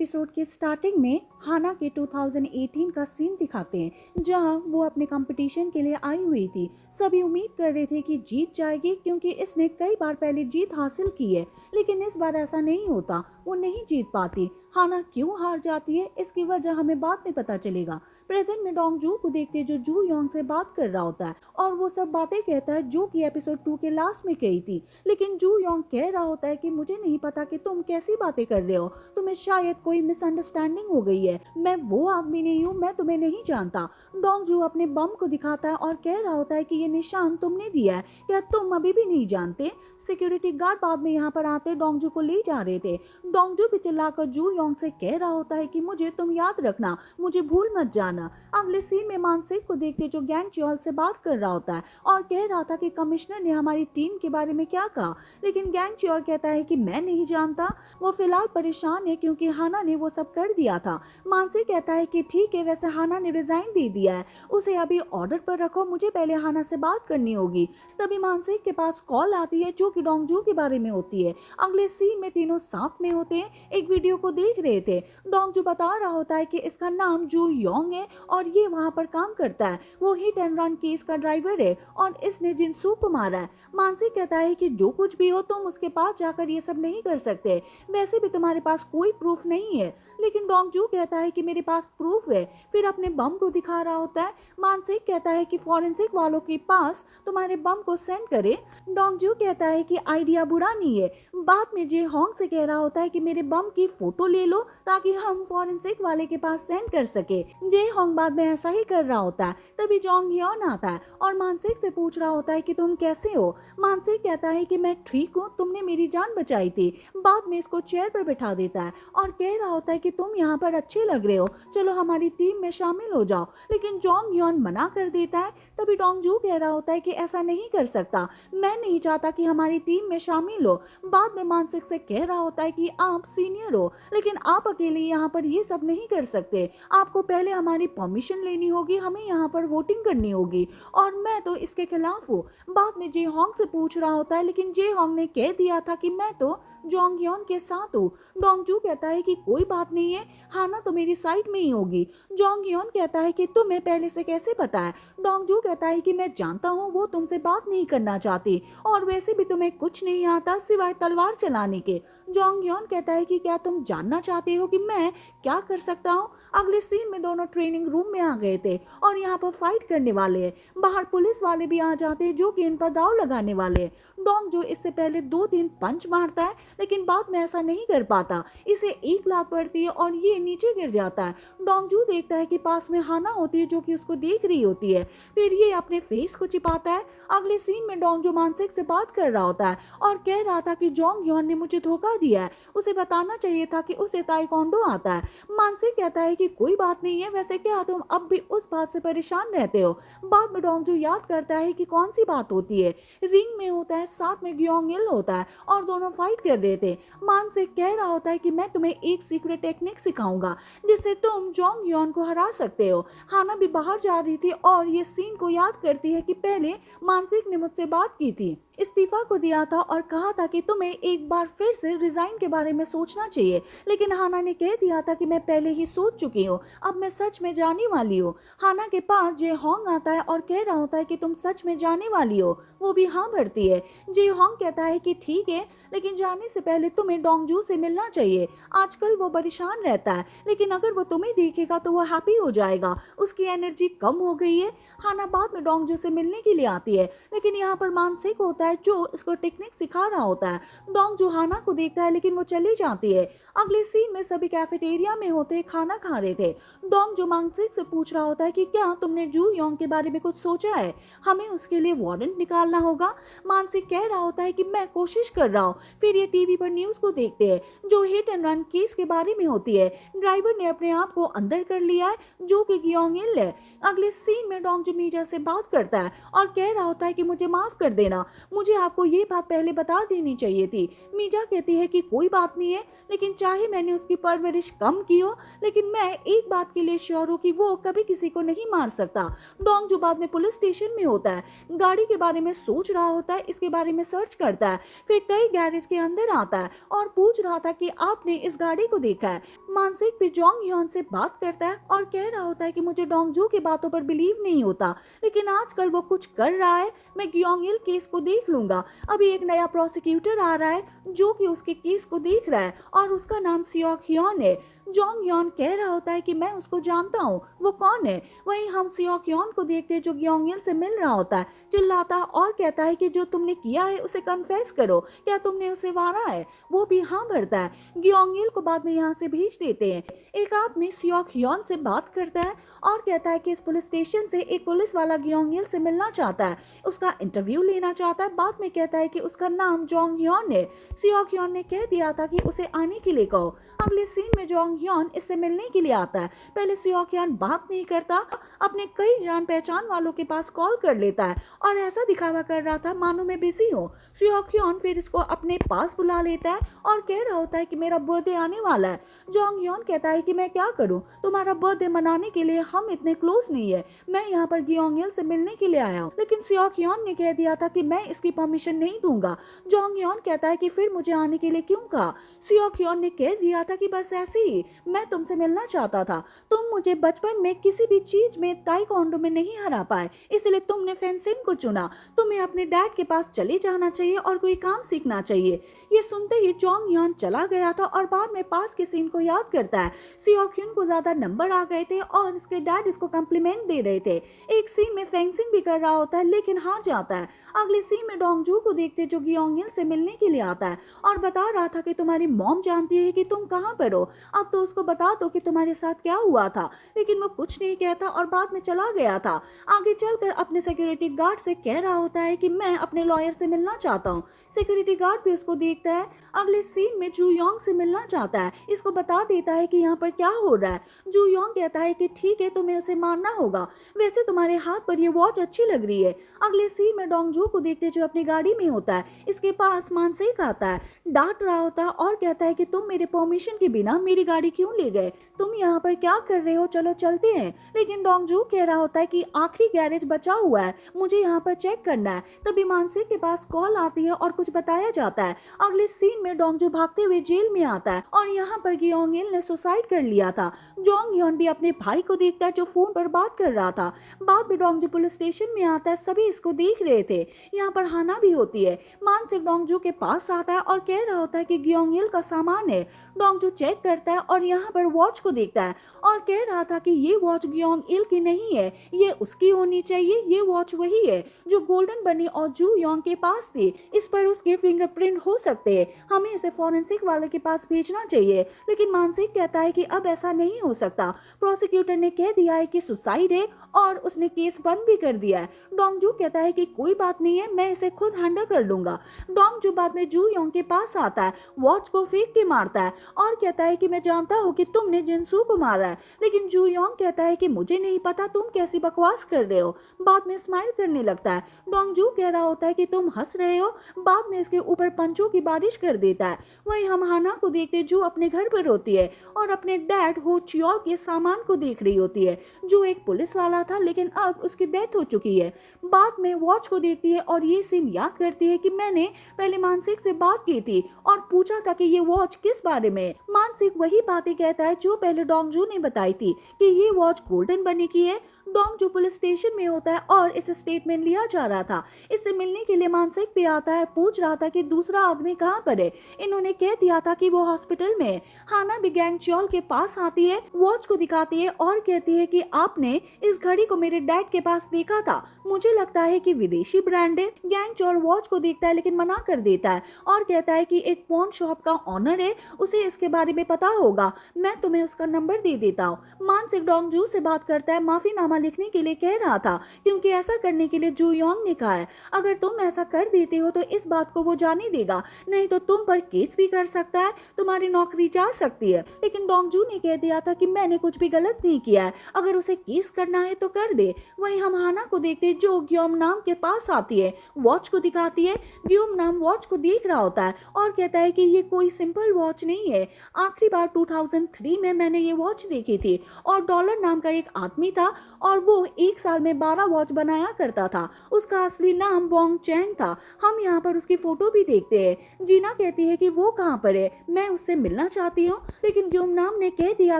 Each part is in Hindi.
एपिसोड के स्टार्टिंग में हाना के 2018 का सीन दिखाते हैं जहां वो अपने कंपटीशन के लिए आई हुई थी। सभी उम्मीद कर रहे थे कि जीत जाएगी क्योंकि इसने कई बार पहले जीत हासिल की है, लेकिन इस बार ऐसा नहीं होता। वो नहीं जीत पाती। हाना क्यों हार जाती है इसकी वजह हमें बाद में पता चलेगा। प्रेजेंट में डोंगजू को देखते जो जू योंग से बात कर रहा होता है और वो सब बातें कहता है जो कि एपिसोड 2 के लास्ट में कही थी, लेकिन जू योंग कह रहा होता है कि मुझे नहीं पता कि तुम कैसी बातें कर रहे हो, तुम्हें शायद कोई मिसअंडरस्टैंडिंग हो गई है, मैं वो आदमी नहीं हूँ, मैं तुम्हें नहीं जानता। डोंगजू अपने बम को दिखाता है और कह रहा होता है कि ये निशान तुमने दिया है, क्या तुम अभी भी नहीं जानते। सिक्योरिटी गार्ड बाद में यहाँ पर आते डोंगजू को ले जा रहे थे। डोंगजू भी चिल्लाकर जू योंग से कह रहा होता है कि मुझे तुम याद रखना, मुझे भूल मत जाना। अगले सीन में मानसिक को देखते जो गैंग च्योल से बात कर रहा होता है और कह रहा था कि कमिश्नर ने हमारी टीम के बारे में क्या कहा, लेकिन गैंग च्योल कहता है कि मैं नहीं जानता। वो फिलहाल परेशान है क्योंकि हाना ने वो सब कर दिया था। मानसिक कहता है कि ठीक है, वैसे हाना ने रिजाइन दे दिया है, उसे अभी ऑर्डर पर रखो, मुझे पहले हाना से बात करनी होगी। तभी मानसिक के पास कॉल आती है जो कि डोंगजू के बारे में होती है। अगले सीन में तीनों साथ में होते हैं, एक वीडियो को देख रहे थे। डोंगजू बता रहा होता है कि इसका नाम जू योंग है और ये वहाँ पर काम करता है, वो हिट एंड रन केस का ड्राइवर है और इसने जिनसू को मारा है। मानसिक कहता है कि जो कुछ भी हो तुम उसके पास जाकर ये सब नहीं कर सकते, वैसे भी तुम्हारे पास कोई प्रूफ नहीं है। लेकिन डोंगजू कहता है कि मेरे पास प्रूफ है, फिर अपने बम को दिखा रहा होता है। मानसिक कहता है कि फॉरेंसिक वालों के पास तुम्हारे बम को सेंड करे। डोंगजू कहता है कि आइडिया बुरा नहीं है। बाद में जे होंग से कह रहा होता है कि मेरे बम की फोटो ले लो ताकि हम फॉरेंसिक वाले के पास सेंड कर सके। जे होंग बाद में ऐसा ही कर रहा होता है। तभी जोंग ह्योन आता है और मानसिक से पूछ रहा होता है कि तुम कैसे हो। मानसिक कहता है कि मैं ठीक हूँ, तुमने मेरी जान बचाई थी। बाद में इसको चेयर पर बैठा देता है और कह रहा होता है कि तुम यहाँ पर अच्छे लग रहे हो, चलो हमारी टीम में शामिल हो जाओ, लेकिन जोंग ह्योन मना कर देता है। तभी डोंगजू कह रहा होता है कि ऐसा नहीं कर सकता, मैं नहीं चाहता कि हमारी टीम में शामिल हो। बाद में मानसिक से कह रहा होता है कि आप सीनियर हो, लेकिन आप अकेले यहाँ पर ये सब नहीं कर सकते, आपको पहले हमारी परमिशन लेनी होगी, हमें यहाँ पर वोटिंग करनी होगी और मैं तो इसके खिलाफ हूँ। बाद में जे होंग से पूछ रहा होता है, लेकिन जे होंग ने कह दिया था कि मैं तो जोंग ह्योन के साथ हूँ। डोंगजू कहता है कि कोई बात नहीं है, हाना तो मेरी साइड में ही होगी। जोंग ह्योन कहता है कि तुम्हें पहले से कैसे पता है। डोंगजू कहता है कि मैं जानता हूँ वो तुमसे बात नहीं करना चाहती और वैसे भी तुम्हें कुछ नहीं आता सिवाय तलवार चलाने के। जोंग ह्योन कहता है कि क्या तुम जानना चाहते हो कि मैं क्या कर सकता हूँ। अगले सीन में दोनों ट्रेनिंग रूम में आ गए थे और यहाँ पर फाइट करने वाले हैं। बाहर पुलिस वाले भी आ जाते हैं जो कि इन पर दाव लगाने वाले हैं। डोंगजू इससे पहले 2-3 पंच मारता है, लेकिन बाद में ऐसा नहीं कर पाता, इसे एक लात पड़ती है और ये नीचे गिर जाता है। डोंगजू देखता है कि पास में हाना होती है जो कि उसको देख रही होती है, फिर ये अपने फेस को छिपाता है। अगले सीन में डोंगजू मानसिक से बात कर रहा होता है और कह रहा था कि जोंग ह्योन ने मुझे धोखा दिया है, उसे बताना चाहिए था कि उसे ताइक्वांडो आता है। मानसिक कहता है कि कोई बात नहीं है, वैसे क्या तुम अब भी उस बात से परेशान रहते हो। बाद में डोंगजू याद करता है कि कौन सी बात होती है, रिंग में होता है, साथ में ग्योंग इल होता है और दोनों फाइट कर रहे थे। मानसिक कह रहा होता है कि मैं तुम्हें एक सीक्रेट टेक्निक सिखाऊंगा जिससे तुम जोंग ह्योन को हरा सकते हो। हाना भी बाहर जा रही थी और ये सीन को याद करती है कि पहले मानसिक ने मुझसे बात की थी, इस्तीफा को दिया था और कहा था कि तुम्हें एक बार फिर से रिजाइन के बारे में सोचना चाहिए, लेकिन हाना ने कह दिया था कि मैं पहले ही सोच चुकी हूँ, अब मैं सच में जाने वाली हूँ। हाना के पास जे होंग आता है और कह रहा होता है कि तुम सच में जाने वाली हो। वो भी हाँ भरती है। जे होंग कहता है कि ठीक है, लेकिन जाने से पहले तुम्हें डोंगजू से मिलना चाहिए, आजकल वो परेशान रहता है, लेकिन अगर वो तुम्हें देखेगा तो वो हैप्पी हो जाएगा, उसकी एनर्जी कम हो गई है। हाना बाद में डोंगजू से मिलने के लिए आती है, लेकिन यहाँ पर मानसिक होता है जो इसको टेक्निक सिखा रहा होता है। डोंगजू हाना को देखता है लेकिन वो चली जाती है। अगले सीन में सभी कैफेटेरिया में होते खाना खा रहे थे। डोंगजू मानसिक से पूछ रहा होता है कि क्या तुमने जू योंग के बारे में कुछ सोचा है, हमें उसके लिए वारंट निकालना होगा। मानसिक कह रहा होता है कि मैं कोशिश कर रहा हूँ। फिर ये टीवी पर न्यूज को देखते हैं जो हिट एंड रन केस के बारे में होती है। ड्राइवर ने अपने आप को अंदर कर लिया है जो कि ग्योंग इल है। अगले सीन में डोंगजू मीजा से बात करता है और कह रहा होता है कि मुझे माफ कर देना, मुझे आपको ये बात पहले बता देनी चाहिए थी। मीजा कहती है कि कोई बात नहीं है, लेकिन चाहे मैंने उसकी परवरिश कम की हो, लेकिन मैं एक बात के लिए श्योर हूँ कि वो कभी किसी को नहीं मार सकता। डोंग जो बाद में पुलिस स्टेशन में होता है, गाड़ी के बारे में सोच रहा होता है, इसके बारे में सर्च करता है, फिर कई गैरेज के अंदर आता है और पूछ रहा था कि आपने इस गाड़ी को देखा है। मानसिक भी जोंग यन से बात करता है और कह रहा होता है कि मुझे डोंगजू की बातों पर बिलीव नहीं होता, लेकिन आजकल वो कुछ कर रहा है, मैं गियोंग केस को देख लूंगा। अभी एक नया प्रोसिक्यूटर आ रहा है जो कि उसके केस को देख रहा है और उसका नाम सियोक ह्योन है। जोंग यन कह रहा होता है कि मैं उसको जानता हूँ, वो कौन है। वहीं हम सियोक ह्योन को देखते हैं जो गियोंग से मिल रहा होता है, चिल्लाता और कहता है कि जो तुमने किया है उसे कन्फेस करो, क्या तुमने उसे मारा है। वो भी हाँ भरता है। गियोंग को बाद में यहाँ से भेज देते हैं। एक आदमी सियोक ह्योन से बात करता है और कहता है कि इस पुलिस स्टेशन से एक पुलिस वाला गियोंग से मिलना चाहता है, उसका इंटरव्यू लेना चाहता है। बाद में कहता है कि उसका नाम जोंग ह्योन है। सियोक ह्योन ने कह दिया था कि उसे आने के लिए कहो। अगले सीन में जोंग ह्योन इससे मिलने के लिए आता है। पहले सियोक ह्योन बात नहीं करता, अपने कई जान पहचान वालों के पास कॉल कर लेता है और ऐसा दिखावा कर रहा था मानो मैं बिजी हूँ। सियोक ह्योन फिर इसको अपने पास बुला लेता है और कह रहा होता है कि मेरा बर्थडे आने वाला है। जोंग ह्योन कहता है कि मैं क्या करूं, तुम्हारा बर्थडे मनाने के लिए हम इतने क्लोज नहीं है, मैं यहाँ पर गियोंग से मिलने के लिए आया हूँ। लेकिन सियोक ह्योन ने कह दिया था कि मैं इसकी परमिशन नहीं दूंगा। जोंग ह्योन कहता है कि फिर मुझे आने के लिए क्यों कहा। सियोक ह्योन ने कह दिया था कि बस ऐसे ही मैं तुमसे मिलना चाहता था, तुम मुझे बचपन में किसी भी चीज में ताइक्वांडो में नहीं हरा पाए, इसलिए तुमने फेंसिंग को चुना। तुम्हें अपने डैड के पास चले जाना चाहिए और कोई काम सीखना चाहिए। ये सुनते ही जोंग ह्योन चला गया था और बाद में पास के सीन को याद करता है। सियोक ह्योन को ज्यादा नंबर आ गए थे और इसके डैड इसको कम्प्लीमेंट दे रहे थे। एक सीन में फेंसिंग भी कर रहा होता है लेकिन हार जाता है। अगले सीन में डोंगजू को देखते जो गियोंग से मिलने के लिए आता है और बता रहा था कि तुम्हारी मॉम जानती है कि तुम कहाँ पर हो, अब तो उसको बता दो कि तुम्हारे साथ क्या हुआ था। लेकिन वो कुछ नहीं कहता और बाद में चला गया था। आगे चलकर अपने सिक्योरिटी गार्ड से कह रहा होता है कि मैं अपने लॉयर से मिलना चाहता हूँ। सिक्योरिटी गार्ड भी उसको देखता है। अगले सीन में जू योंग से मिलना चाहता है, इसको बता देता है कि यहाँ पर क्या हो रहा है। जू योंग कहता है कि ठीक है, तुम्हें उसे मारना होगा, वैसे तुम्हारे हाथ पर ये वॉच अच्छी लग रही है। अगले सीन में डोंगजू को देखते जो अपनी गाड़ी में होता है, इसके पास मानसिक आता है, डांट रहा होता है और कहता है कि तुम मेरे परमिशन के बिना मेरी गाड़ी क्यों ले गए, तुम यहाँ पर क्या कर रहे हो, चलो चलते हैं। लेकिन डोंगजू कह रहा होता है कि आखिरी गैरेज बचा हुआ है, मुझे यहाँ पर चेक करना है। तभी मानसिक के पास कॉल आती है और कुछ बताया जाता है। अगले सीन में डोंगजू भागते हुए जेल में आता है और यहाँ पर गियोंग ने सुसाइड कर लिया था। जोंग ह्योन भी अपने भाई को देखता है जो फोन पर बात कर रहा था। बाद में डोंगजू पुलिस स्टेशन में आता है, सभी इसको देख रहे थे। यहाँ पर हाना भी होती है। मानसिक डोंगजू के पास आता है और कह रहा होता है कि गियोंग का सामान है। डोंगजू चेक करता है और यहाँ पर वॉच को देखता है और कह रहा था कि ये वॉच गियोंग की नहीं है, ये उसकी होनी चाहिए, ये वॉच वही है जो गोल्डन बनी और जू योंग के पास थी, इस पर उसके फिंगरप्रिंट हो सकते हैं, हमें इसे फॉरेंसिक वाले के पास भेजना चाहिए। लेकिन मानसिक कहता है कि अब ऐसा नहीं हो सकता, प्रोसिक्यूटर ने कह दिया है कि सुसाइड है और उसने केस बंद भी कर दिया है। डोंगजू कहता है कि कोई बात नहीं है, मैं इसे खुद हैंडल कर लूंगा। डोंगजू बाद में जू योंग के पास आता है, वॉच को फेंक के मारता है और कहता है कि मैं जानता हूँ कि तुमने जिनसू को मारा है। लेकिन जू योंग कहता है कि मुझे नहीं पता, तुम कैसी बकवास कर रहे हो। बाद में स्माइल करने लगता है। डोंगजू कह रहा होता है कि तुम हंस रहे हो। बाद में इसके ऊपर पंचों की बारिश कर देता है। वहीं हम हाना को देखते जो अपने घर पर होती है और अपने डैड हो चियोल के सामान को देख रही होती है, जो एक पुलिस वाला था लेकिन अब उसकी डेथ हो चुकी है। बाद में वॉच को देखती है और ये सीन याद करती है कि मैंने पहले मानसिक से बात की थी और पूछा था कि ये वॉच किस बारे में है। मानसिक वही बातें कहता है जो पहले डोंगजू ने बताई थी कि ये वॉच गोल्डन बनी की है। डोंगजू पुलिस स्टेशन में होता है और इस स्टेटमेंट लिया जा रहा था। इससे मिलने के लिए मानसिक भी आता है, पूछ रहा था कि दूसरा आदमी कहाँ पर है। इन्होंने कह दिया था कि वो हॉस्पिटल में है। हाना भी गैंग चोल के पास आती है, वॉच को दिखाती है और कहती है कि आपने इस घड़ी को मेरे डैड के पास देखा था, मुझे लगता है कि विदेशी ब्रांड है। गैंग चोल वॉच को देखता है लेकिन मना कर देता है और कहता है कि एक पॉन शॉप का ऑनर है, उसे इसके बारे में पता होगा, मैं तुम्हें उसका नंबर दे देता हूँ। मानसिक डोंगजू से बात करता है, माफीनामा लिखने के लिए कह रहा था, क्योंकि ऐसा करने के लिए जू योंग ने कहा है। अगर तुम ऐसा कर देते हो तो इस बात को वो जाने देगा, नहीं तो तुम पर केस भी कर सकता है, तुम्हारी नौकरी जा सकती है। लेकिन डोंगजू ने कह दिया था कि मैंने कुछ भी गलत नहीं किया है, अगर उसे केस करना है तो कर दे। वहीं हम हाना को देखते जो ग्योम नाम के पास आती है, वॉच को दिखाती है। ग्योम नाम वॉच को देख रहा होता है और कहता है कि ये कोई सिंपल वॉच नहीं है। आखिरी बार 2003 में मैंने ये वॉच देखी थी और डॉलर नाम का एक आदमी था और वो एक साल में 12 वॉच बनाया करता था। उसका असली नाम बोंग चैंग था। हम यहाँ पर उसकी फोटो भी देखते हैं। जीना कहती है कि वो कहाँ पर है, मैं उससे मिलना चाहती हूँ, लेकिन ग्योम नाम ने कह दिया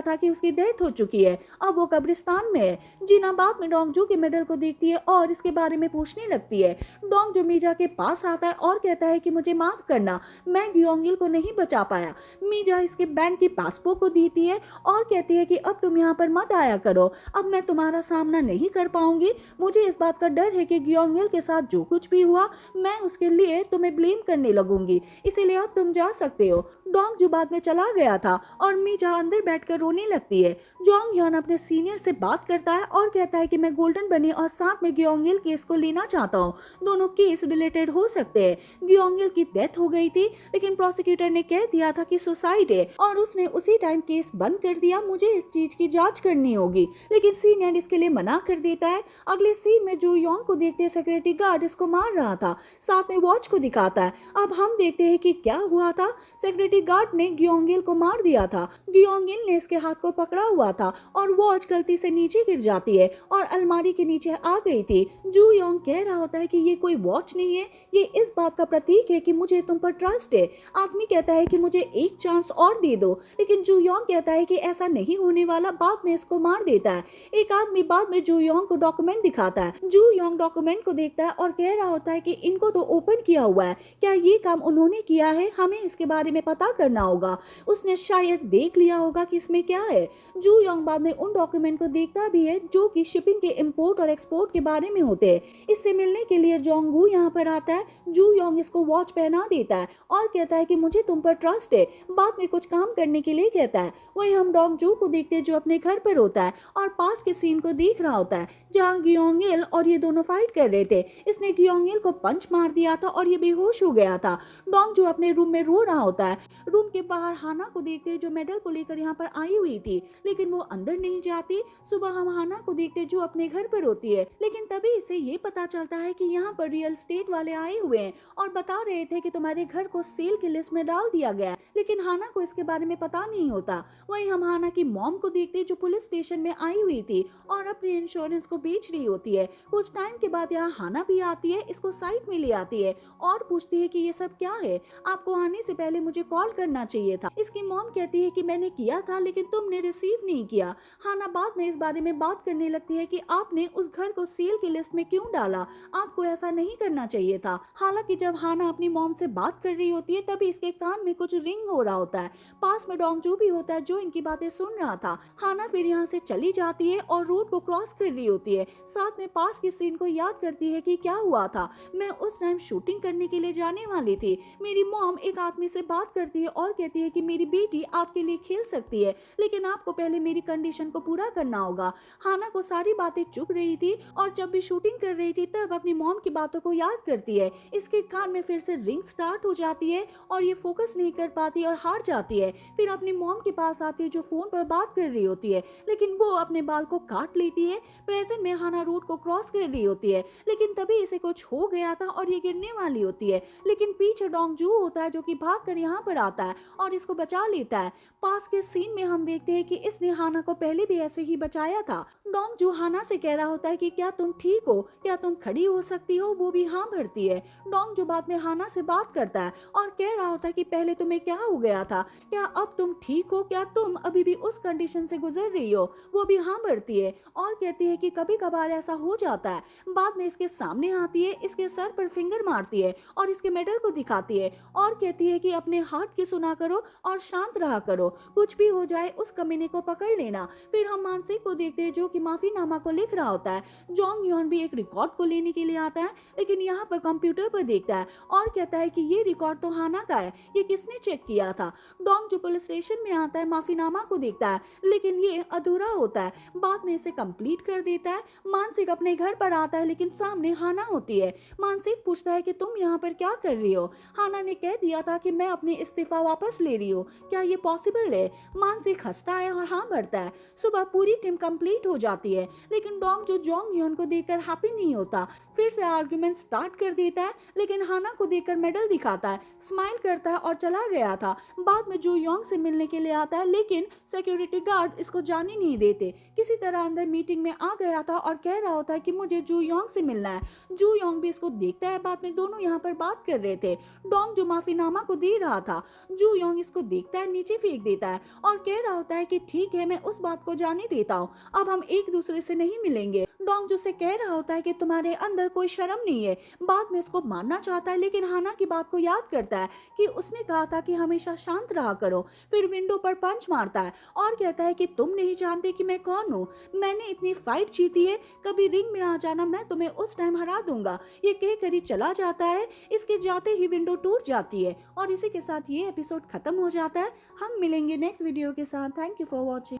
था कि उसकी डेथ हो चुकी है, अब वो कब्रिस्तान में है। जीना बाद में डोंगजू के मेडल को देखती है और इसके बारे में पूछने लगती है। डोंगजू मीजा के पास आता है और कहता है कि मुझे माफ करना, मैं ग्योंगिल को नहीं बचा पाया। मीजा इसके बैंक की पासबुक को देती है और कहती है कि अब तुम यहाँ पर मत आया करो, अब मैं तुम्हारा सामना नहीं कर पाऊंगी। मुझे इस बात का डर है कि ग्योंगिल के साथ जो कुछ भी हुआ मैं उसके लिए तुम्हें ब्लेम करने लगूंगी, इसीलिए अब तुम जा सकते हो। डोंगजू बाद में चला गया था और मीजा अंदर बैठकर रोने लगती है। जोंग यान अपने सीनियर से बात करता है और कहता है कि मैं गोल्डन बनी और साथ में ग्योंगिल केस को लेना चाहता हूँ, दोनों केस रिलेटेड हो सकते हैं। ग्योंगिल की डेथ हो गई थी, लेकिन प्रोसिक्यूटर ने कह दिया था कि सुसाइड है और उसने उसी टाइम केस बंद कर दिया। मुझे इस चीज की जांच करनी होगी, लेकिन सीनियर इसके लिए मना कर देता है। अगले सीन में जू योंग को देखते सिक्योरिटी गार्ड इसको मार रहा था, साथ में वॉच को दिखाता है। अब हम देखते हैं कि क्या हुआ था। सिक्योरिटी गार्ड ने ग्योंगिल को मार दिया था। ग्योंगिल ने इसके हाथ को पकड़ा हुआ था और वॉच गलती से नीचे गिर जाती है और अलमारी के नीचे आ गई थी। जू योंग कह रहा होता है कि ये कोई वॉच नहीं है, ये इस बात का प्रतीक है कि मुझे तुम पर ट्रस्ट है। आदमी कहता है कि मुझे एक चांस और दे दो, लेकिन जू योंग कहता है कि ऐसा नहीं होने वाला, बाद में इसको मार देता है। एक आदमी बाद में जू योंग को डॉक्यूमेंट दिखाता है। जू योंग डॉक्यूमेंट को देखता है और कह रहा होता है कि इनको तो ओपन किया हुआ है, क्या ये काम उन्होंने किया है? हमें इसके बारे में पता करना होगा। उसने शायद देख लिया होगा कि इसमें क्या है। जू योंग बाद में उन डॉक्यूमेंट को देखता भी है जो कि शिपिंग के इंपोर्ट और एक्सपोर्ट के बारे में होते हैं। इससे मिलने के लिए जोंगू यहाँ पर आता है। जू योंग इसको वॉच पहना देता है और कहता है कि मुझे तुम पर ट्रस्ट है, बाद में कुछ काम करने के लिए कहता है। वहीं हम डोंगजू को देखते हैं जो अपने घर पर होता है और पास के सीन को देख रहा होता है जहाँ ग्योंगिल और ये दोनों फाइट कर रहे थे। इसने ग्योंगिल को पंच मार दिया था और ये बेहोश हो गया था। डोंगजू अपने रूम में रो रहा होता है। रूम के बाहर हाना को देखते हैं जो मेडल को लेकर यहाँ पर आई हुई थी, लेकिन वो अंदर नहीं जाती। सुबह हम हाना को देखते जो अपने घर पर होती है, लेकिन तभी इसे ये पता चलता है कि यहाँ पर रियल एस्टेट वाले आए हुए हैं और बता रहे थे कि तुम्हारे घर को सेल की लिस्ट में डाल दिया गया है, लेकिन हाना को इसके बारे में पता नहीं होता। वहीं हम हाना की मॉम को देखते जो पुलिस स्टेशन में आई हुई थी और अपने इंश्योरेंस को बेच रही होती है। कुछ टाइम के बाद यहाँ हाना भी आती है, इसको साइड में ले आती है और पूछती है कि ये सब क्या है, आपको आने से पहले मुझे कॉल करना चाहिए था। इसकी मॉम कहती है कि मैंने किया था लेकिन तुमने रिसीव नहीं किया। हाना बाद में इस बारे में बात करने लगती है कि आपने उस घर को सेल की लिस्ट में क्यों डाला, आपको ऐसा नहीं करना चाहिए था। हालांकि जब हाना अपनी मॉम से बात कर रही होती है तभी इसके कान में कुछ रिंग हो रहा होता है। पास में डोंगजू भी होता है जो इनकी बातें सुन रहा था। हाना फिर यहाँ से चली जाती है और रोड को क्रॉस कर रही होती है, साथ में पास के सीन को याद करती है कि क्या हुआ था। मैं उस टाइम शूटिंग करने के लिए जाने वाली थी। मेरी मॉम एक आदमी से बात करती है और कहती है कि मेरी बेटी आपके लिए खेल सकती है, लेकिन आपको पहले मेरी कंडीशन को पूरा करना होगा। हाना को सारी बातें चुप रही थी और जब भी शूटिंग कर रही थी तब अपनी मॉम की बातों को याद करती है। इसके कान में फिर से रिंग स्टार्ट हो जाती है और ये फोकस नहीं कर पाती और हार जाती है। फिर अपनी मॉम के पास आती है जो फोन पर बात कर रही होती है, लेकिन वो अपने बाल को काट लेती है। प्रेजेंट में हाना रोड को क्रॉस कर रही होती है, लेकिन तभी इसे कुछ हो गया था और ये गिरने वाली होती है, लेकिन पीछे डोंगजू होता है जो कि भागकर यहाँ पर आता है और इसको बचा लेता है। पास के सीन में हम देखते हैं कि इसने हाना को पहले भी ऐसे ही बचाया था। डोंगजू हाना से कह रहा होता है कि क्या तुम ठीक हो, क्या तुम खड़ी हो सकती हो, वो भी हाँ भरती है। डोंगजू बाद में हाना से बात करता है और कह रहा होता है कि पहले तुम्हें क्या हो गया था, क्या अब तुम ठीक हो, क्या तुम अभी भी उस कंडीशन से गुजर रही हो, वो भी हाँ भरती है और कहती है कि कभी कभार ऐसा हो जाता है। बाद में इसके सामने आती है, इसके सर पर फिंगर मारती है और इसके मेडल को दिखाती है और कहती है कि अपने हार्ट की सुना करो और शांत रहा करो, कुछ भी हो जाए उस कमीने को पकड़ लेना। फिर हम मानसिक को देखते हैं जो कि माफीनामा को लिख रहा होता है। जोंग योन भी एक रिकॉर्ड को लेने के लिए आता है, लेकिन यहाँ पर कंप्यूटर पर देखता है और कहता है कि ये रिकॉर्ड तो हाना का है, ये किसने चेक किया था। डोंग जो पुलिस स्टेशन में आता है माफीनामा को देखता है, लेकिन ये अधूरा होता है। बाद में इसे कंप्लीट कर देता है। मानसिक अपने घर पर आता है लेकिन सामने हाना होती है। मानसिक पूछता है कि तुम यहाँ पर क्या कर रही हो। हाना ने कह दिया था कि मैं अपनी इस्तीफा वापस ले रही हूँ, क्या ये पॉसिबल है। मानसिक हंसता है और हाँ भरता है। सुबह पूरी टीम कंप्लीट हो जाती है लेकिन डोंग जो जोंग यून को देखकर हैप्पी नहीं होता। फिर से आर्गुमेंट स्टार्ट कर देता है लेकिन हाना को देखकर मेडल दिखाता है, स्माइल करता है और चला गया था। बाद में जू योंग से मिलने के लिए आता है लेकिन सिक्योरिटी गार्ड इसको जाने नहीं देते। किसी तरह अंदर मीटिंग में आ गया था और कह रहा होता है कि मुझे जू योंग से मिलना है। जू योंग भी इसको देखता है। बाद में दोनों यहाँ पर बात कर रहे थे। डोंग जो माफीनामा को दे रहा था, जू योंग इसको देखता है, नीचे फेंक देता है और कह रहा होता है कि ठीक है, मैं उस बात को जाने देता हूँ, अब हम एक दूसरे से नहीं मिलेंगे। डोंग जो से कह रहा होता है कि तुम्हारे अंदर कोई शर्म नहीं है। बाद में इसको मारना चाहता है लेकिन हाना की बात को याद करता है कि उसने कहा था कि हमेशा शांत रहा करो। फिर विंडो पर पंच मारता है और कहता है कि तुम नहीं जानते कि मैं कौन हूँ, मैंने इतनी फाइट जीती है, कभी रिंग में आ जाना, मैं तुम्हें उस टाइम हरा दूंगा। ये कहकर ही चला जाता है। इसके जाते ही विंडो टूट जाती है और इसी के साथ ये एपिसोड खत्म हो जाता है। हम मिलेंगे नेक्स्ट वीडियो के साथ। Thank you for watching.